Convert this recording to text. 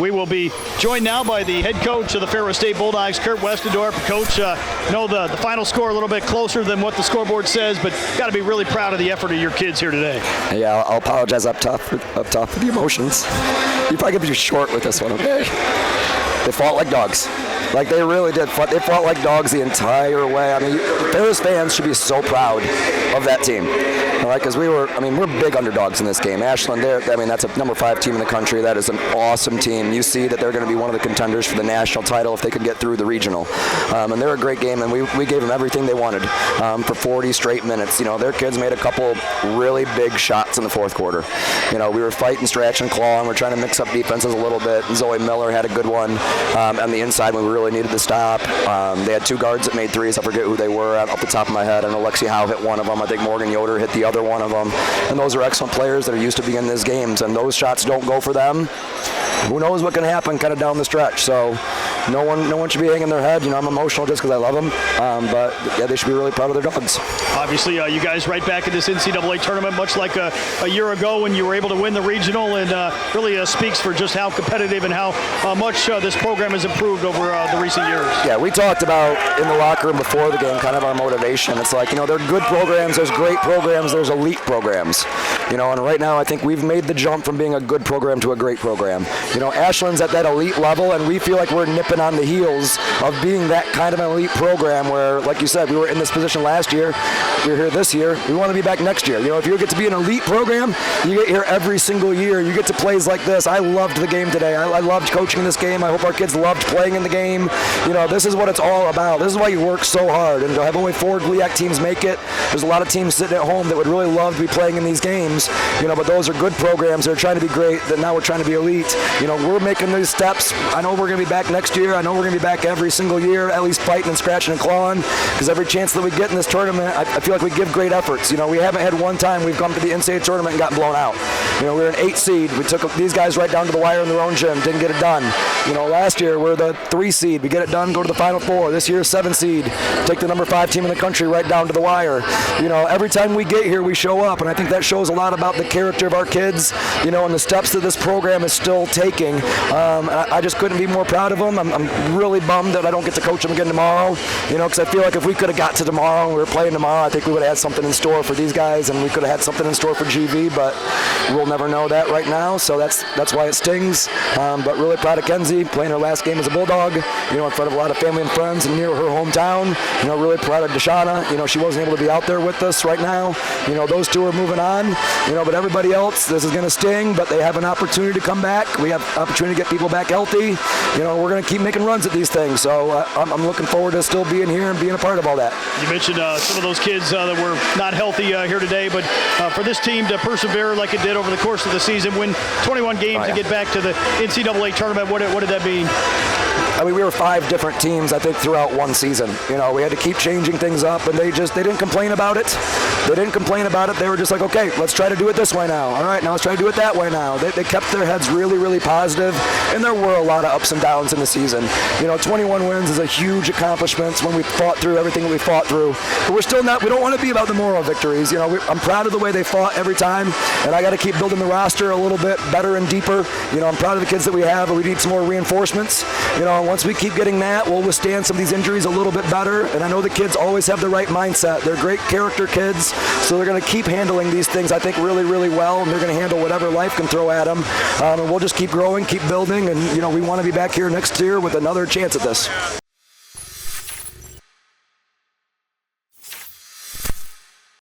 We will be joined now by the head coach of the Ferris State Bulldogs, Kurt Westendorp. Coach, know the final score a little bit closer than what the scoreboard says, but got to be really proud of the effort of your kids here today. Yeah, I'll apologize up top for the emotions. You probably get to be short with this one, okay? They fought like dogs. Like, they really did. They fought like dogs the entire way. I mean, Ferris fans should be so proud of that team. Right, because we're big underdogs in this game. Ashland, that's a number 5 team in the country. That is an awesome team. You see that they're going to be one of the contenders for the national title if they could get through the regional. And they're a great game, and we gave them everything they wanted for 40 straight minutes. You know, their kids made a couple really big shots in the fourth quarter. You know, we were fighting, scratching, clawing. We're trying to mix up defenses a little bit. Zoe Miller had a good one on the inside when we really needed to stop. They had 2 guards that made threes. I forget who they were off the top of my head. I know Lexi Howe hit one of them. I think Morgan Yoder hit the other one of them. And those are excellent players that are used to being in these games. And those shots don't go for them. Who knows what can happen kind of down the stretch. So no one should be hanging their head. You know, I'm emotional just because I love them. But yeah, they should be really proud of their dogs. Obviously, you guys right back in this NCAA tournament, much like a year ago when you were able to win the regional, and really speaks for just how competitive and how much this program has improved over the recent years. Yeah, we talked about in the locker room before the game kind of our motivation. It's like, you know, they're good programs, there's great programs, there's elite programs. You know, and right now I think we've made the jump from being a good program to a great program. You know, Ashland's at that elite level, and we feel like we're nipping on the heels of being that kind of an elite program where, like you said, we were in this position last year, we're here this year, we want to be back next year. You know, if you get to be an elite program, you get here every single year, you get to plays like this. I loved the game today. I loved coaching this game. I hope our kids loved playing in the game. You know, this is what it's all about. This is why you work so hard, and to have only 4 GLIAC teams make it, there's a lot of teams sitting at home that would really love to be playing in these games, you know, but those are good programs. They're trying to be great, that now we're trying to be elite. You know, we're making these steps. I know we're going to be back next year. I know we're going to be back every single year, at least fighting and scratching and clawing, because every chance that we get in this tournament, I feel like we give great efforts. You know, we haven't had one time we've come to the NCAA tournament and gotten blown out. You know, we were an 8 seed. We took these guys right down to the wire in their own gym, didn't get it done. You know, last year we're the 3 seed. We get it done, go to the Final Four. This year, 7 seed. Take the number 5 team in the country right down to the wire. You know, every time we get here, we show up, and I think that shows a lot about the character of our kids, you know, and the steps that this program is still taking. I just couldn't be more proud of them. I'm really bummed that I don't get to coach them again tomorrow, you know, because I feel like if we could have got to tomorrow and we were playing tomorrow, I think we would have had something in store for these guys, and we could have had something in store for GV, but we'll never know that right now, so that's why it stings. But really proud of Kenzie playing her last game as a Bulldog, you know, in front of a lot of family and friends and near her hometown. You know, really proud of Deshauna. You know, she wasn't able to be out there with us right now. You know, those 2 are moving on. You know, but everybody else, this is going to sting, but they have an opportunity to come back. We have opportunity to get people back healthy. You know, we're going to keep making runs at these things. So I'm looking forward to still being here and being a part of all that. You mentioned some of those kids that were not healthy here today, but for this team to persevere like it did over the course of the season, win 21 games to get back to the NCAA tournament, what did that mean? I mean, we were 5 different teams, I think, throughout one season. You know, we had to keep changing things up, and they didn't complain about it. They didn't complain about it. They were just like, okay, let's try to do it this way now. All right, now let's try to do it that way now. They kept their heads really, really positive, and there were a lot of ups and downs in the season. You know, 21 wins is a huge accomplishment when we fought through everything that we fought through. But we're still not, we don't want to be about the moral victories. You know, I'm proud of the way they fought every time, and I got to keep building the roster a little bit better and deeper. You know, I'm proud of the kids that we have, but we need some more reinforcements. You know, once we keep getting that, we'll withstand some of these injuries a little bit better. And I know the kids always have the right mindset. They're great character kids, so they're going to keep handling these things, I think, really, really well. And they're going to handle whatever life can throw at them. And we'll just keep growing, keep building. And, you know, we want to be back here next year with another chance at this.